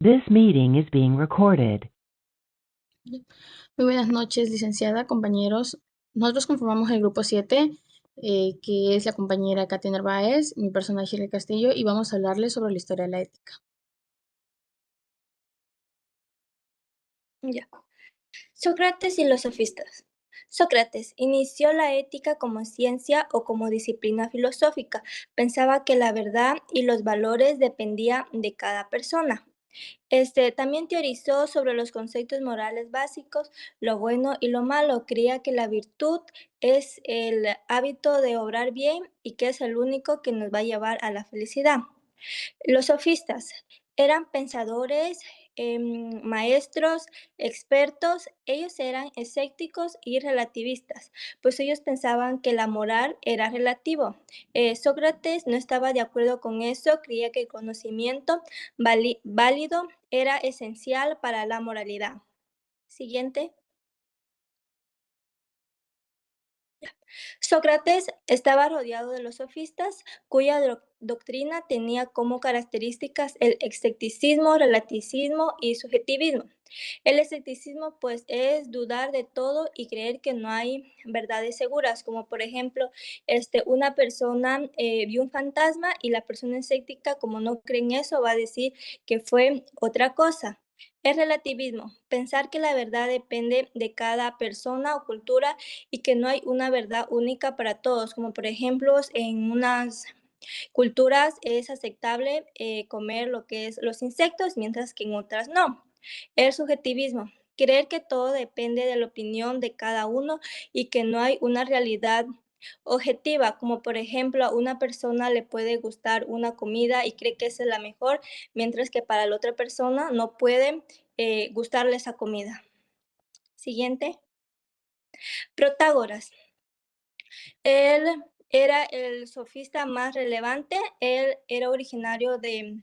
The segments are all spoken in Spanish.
This meeting is being recorded. Muy buenas noches, licenciada, compañeros. Nosotros conformamos el grupo 7, que es la compañera Katia Narváez, mi persona Shirley Castillo, y vamos a hablarles sobre la historia de la ética. Ya. Sócrates y los sofistas. Sócrates inició la ética como ciencia o como disciplina filosófica. Pensaba que la verdad y los valores dependían de cada persona. También teorizó sobre los conceptos morales básicos, lo bueno y lo malo. Creía que la virtud es el hábito de obrar bien y que es el único que nos va a llevar a la felicidad. Los sofistas eran pensadores, maestros, expertos. Ellos eran escépticos y relativistas, pues ellos pensaban que la moral era relativo. Sócrates no estaba de acuerdo con eso, creía que el conocimiento válido era esencial para la moralidad. Siguiente. Sócrates estaba rodeado de los sofistas, cuya doctrina tenía como características el escepticismo, relativismo y subjetivismo. El escepticismo, pues, es dudar de todo y creer que no hay verdades seguras, como por ejemplo, una persona vio un fantasma y la persona escéptica, como no cree en eso, va a decir que fue otra cosa. Es relativismo, pensar que la verdad depende de cada persona o cultura y que no hay una verdad única para todos, como por ejemplo en unas culturas es aceptable comer lo que es los insectos, mientras que en otras no. El subjetivismo, creer que todo depende de la opinión de cada uno y que no hay una realidad objetiva, como por ejemplo a una persona le puede gustar una comida y cree que esa es la mejor, mientras que para la otra persona no puede gustarle esa comida. Siguiente. Protágoras. Él era el sofista más relevante. Él era originario de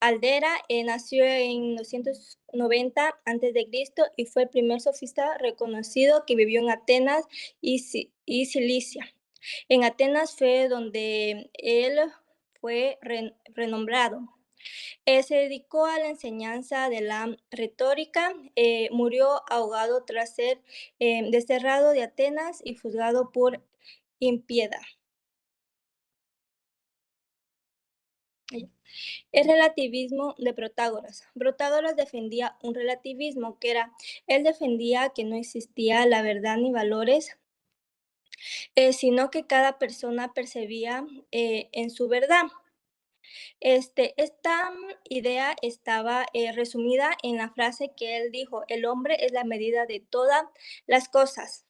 Aldera, nació en 290 a.C. y fue el primer sofista reconocido que vivió en Atenas y Cilicia. En Atenas fue donde él fue renombrado. Se dedicó a la enseñanza de la retórica, murió ahogado tras ser desterrado de Atenas y juzgado por impiedad. El relativismo de Protágoras. Protágoras defendía un relativismo que era, él defendía que no existía la verdad ni valores, sino que cada persona percibía en su verdad. Esta idea estaba resumida en la frase que él dijo: el hombre es la medida de todas las cosas.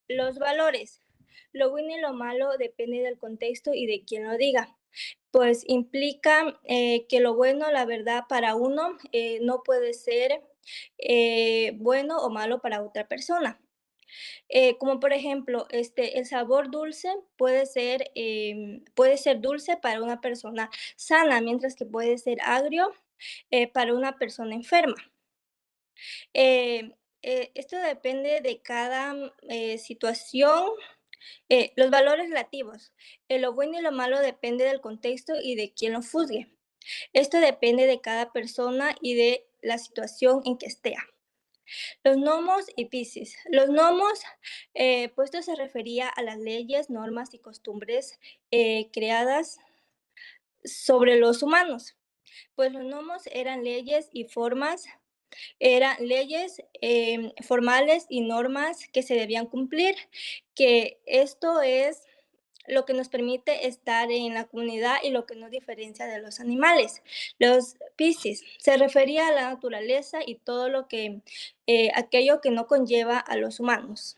Los valores. Lo bueno y lo malo depende del contexto y de quien lo diga. Pues implica que lo bueno, la verdad, para uno no puede ser bueno o malo para otra persona. Como por ejemplo, el sabor dulce puede ser dulce para una persona sana, mientras que puede ser agrio para una persona enferma. Esto depende de cada situación. Los valores relativos. Lo bueno y lo malo depende del contexto y de quién lo juzgue. Esto depende de cada persona y de la situación en que esté. Los nomos y piscis. Los nomos, pues esto se refería a las leyes, normas y costumbres creadas sobre los humanos. Pues los nomos eran leyes y formas, eran leyes formales y normas que se debían cumplir, que esto es lo que nos permite estar en la comunidad y lo que nos diferencia de los animales. Los piscis se refería a la naturaleza y todo lo que, aquello que no conlleva a los humanos.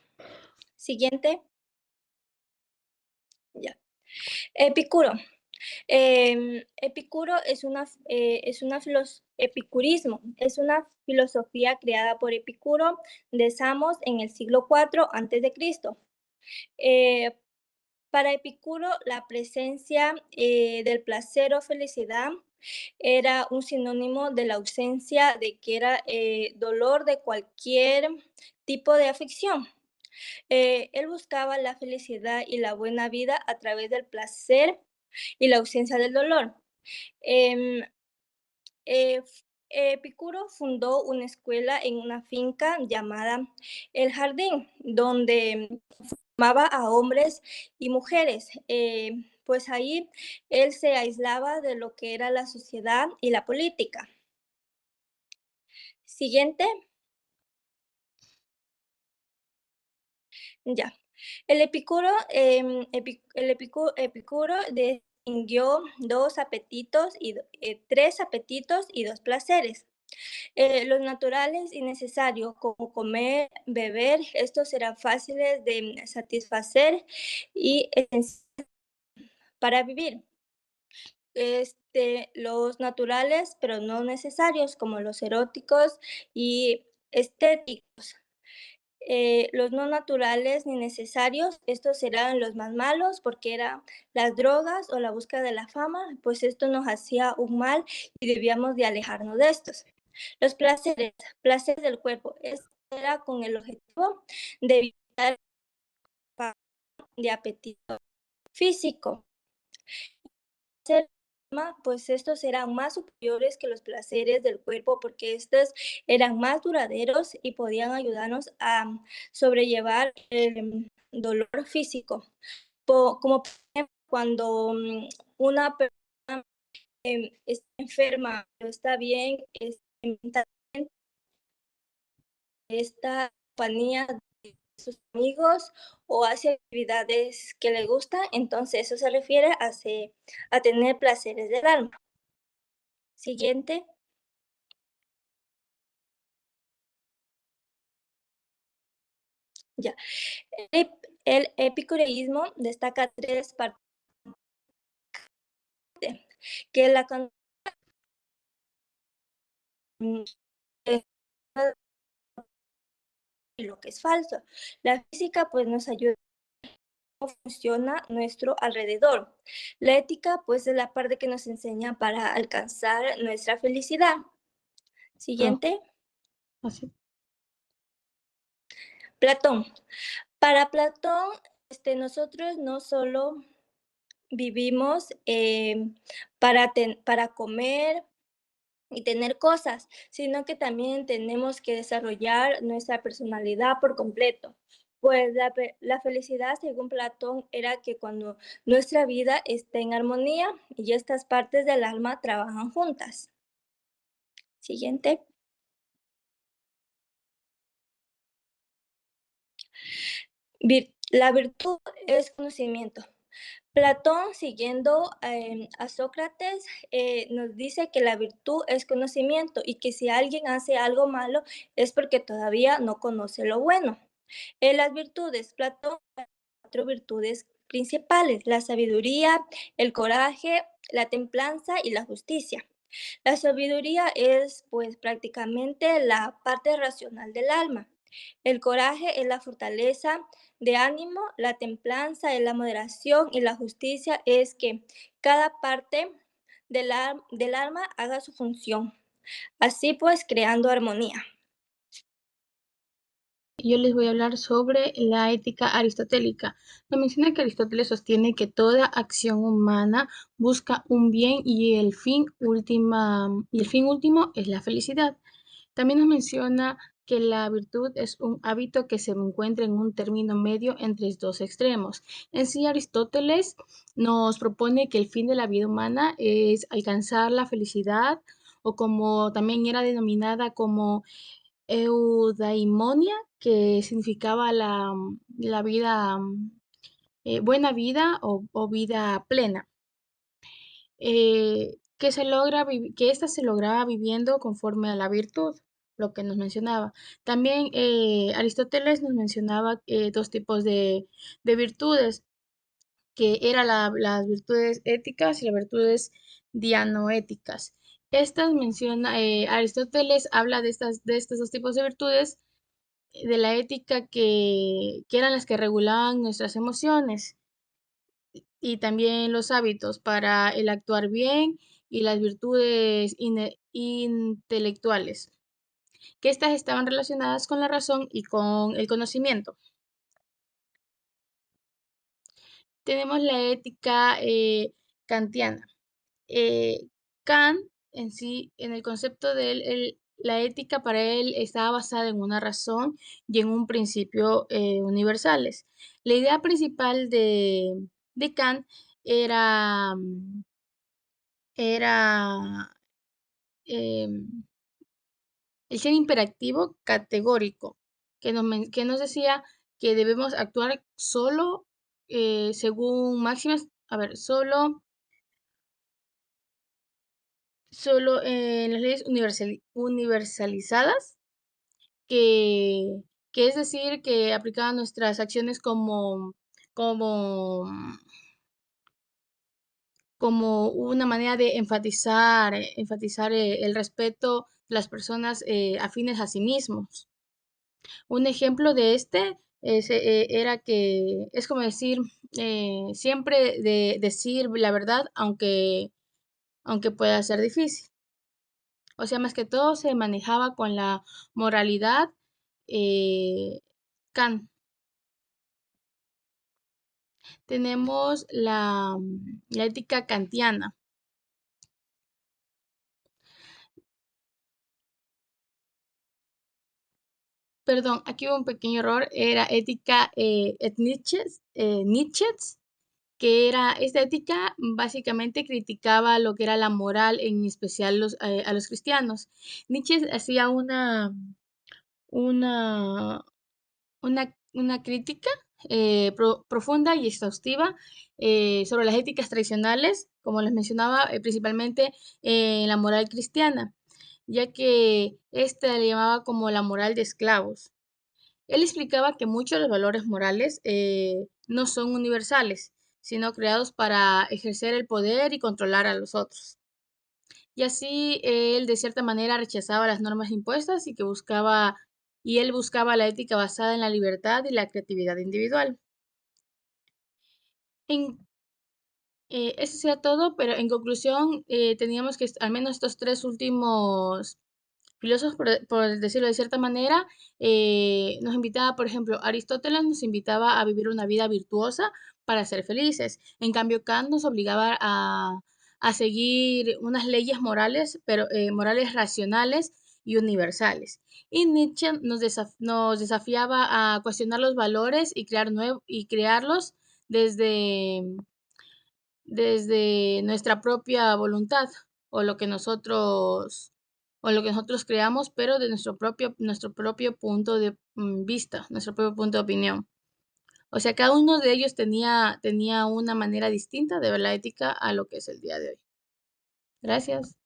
Siguiente. Ya. Epicuro. Epicuro epicurismo, es una filosofía creada por Epicuro de Samos en el siglo IV a.C. Para Epicuro, la presencia del placer o felicidad era un sinónimo de la ausencia de que era dolor de cualquier tipo de aflicción. Él buscaba la felicidad y la buena vida a través del placer y la ausencia del dolor. Em, Epicuro fundó una escuela en una finca llamada El Jardín, donde formaba a hombres y mujeres. Pues ahí él se aislaba de lo que era la sociedad y la política. Siguiente, ya. Epicuro distinguió tres apetitos y dos placeres. Los naturales y necesarios, como comer, beber, estos serán fáciles de satisfacer y esenciales para vivir. Los naturales, pero no necesarios, como los eróticos y estéticos. Los no naturales ni necesarios, estos serán los más malos porque eran las drogas o la búsqueda de la fama, pues esto nos hacía un mal y debíamos de alejarnos de estos. Los placeres del cuerpo, esto era con el objetivo de evitar de apetito físico. Pues estos eran más superiores que los placeres del cuerpo porque estos eran más duraderos y podían ayudarnos a sobrellevar el dolor físico. Como por ejemplo, cuando una persona está enferma, pero está bien, esta compañía de sus amigos o hace actividades que le gustan, entonces eso se refiere a tener placeres del alma. Siguiente. Ya. El epicureísmo destaca tres partes, que la y lo que es falso. La física pues nos ayuda a cómo funciona nuestro alrededor. La ética pues es la parte que nos enseña para alcanzar nuestra felicidad. Oh, Siguiente. así. Platón. Para Platón, nosotros no solo vivimos para comer y tener cosas, sino que también tenemos que desarrollar nuestra personalidad por completo. Pues la felicidad, según Platón, era que cuando nuestra vida está en armonía y estas partes del alma trabajan juntas. Siguiente. La virtud es conocimiento. Platón, siguiendo a Sócrates, nos dice que la virtud es conocimiento y que si alguien hace algo malo es porque todavía no conoce lo bueno. En las virtudes, Platón, cuatro virtudes principales: la sabiduría, el coraje, la templanza y la justicia. La sabiduría es pues prácticamente la parte racional del alma. El coraje es la fortaleza de ánimo, la templanza es la moderación y la justicia es que cada parte del alma haga su función. Así pues, creando armonía. Yo les voy a hablar sobre la ética aristotélica. Nos menciona que Aristóteles sostiene que toda acción humana busca un bien y el fin último es la felicidad. También nos menciona que la virtud es un hábito que se encuentra en un término medio entre dos extremos. En sí, Aristóteles nos propone que el fin de la vida humana es alcanzar la felicidad, o como también era denominada como eudaimonia, que significaba la vida, buena vida o vida plena, que ésta se lograba viviendo conforme a la virtud, lo que nos mencionaba. También Aristóteles nos mencionaba dos tipos de virtudes, que eran las virtudes éticas y las virtudes dianoéticas. Aristóteles habla de estos dos tipos de virtudes, de la ética que eran las que regulaban nuestras emociones y también los hábitos para el actuar bien, y las virtudes intelectuales, que estas estaban relacionadas con la razón y con el conocimiento. Tenemos la ética kantiana. Kant en sí, en el concepto de él, la ética para él estaba basada en una razón y en un principio universales. La idea principal de Kant era, era em, el ser imperativo categórico, que nos decía que debemos actuar solo según máximas, a ver, solo en las leyes universalizadas, que, que es decir, que aplicaban nuestras acciones como, como una manera de enfatizar el respeto de las personas afines a sí mismos. Un ejemplo de este era que es como decir, siempre decir la verdad, aunque pueda ser difícil. O sea, más que todo se manejaba con la moralidad Kant. Tenemos la ética kantiana. Perdón, aquí hubo un pequeño error. Era ética Nietzsche, que era esta ética básicamente criticaba lo que era la moral, en especial a los cristianos. Nietzsche hacía una, una crítica profunda y exhaustiva sobre las éticas tradicionales, como les mencionaba, principalmente en la moral cristiana, ya que ésta le llamaba como la moral de esclavos. Él explicaba que muchos de los valores morales no son universales, sino creados para ejercer el poder y controlar a los otros. Y así él de cierta manera rechazaba las normas impuestas y él buscaba la ética basada en la libertad y la creatividad individual. En, Eso sería todo, pero en conclusión teníamos que al menos estos tres últimos filósofos, por decirlo de cierta manera, nos invitaba, por ejemplo, Aristóteles nos invitaba a vivir una vida virtuosa para ser felices. En cambio, Kant nos obligaba a seguir unas leyes morales, pero morales racionales y universales. Y Nietzsche nos desafiaba a cuestionar los valores y y crearlos desde, desde nuestra propia voluntad o lo que nosotros o lo que nosotros creamos, pero de nuestro propio punto de vista, nuestro propio punto de opinión. O sea, cada uno de ellos tenía una manera distinta de ver la ética a lo que es el día de hoy. Gracias.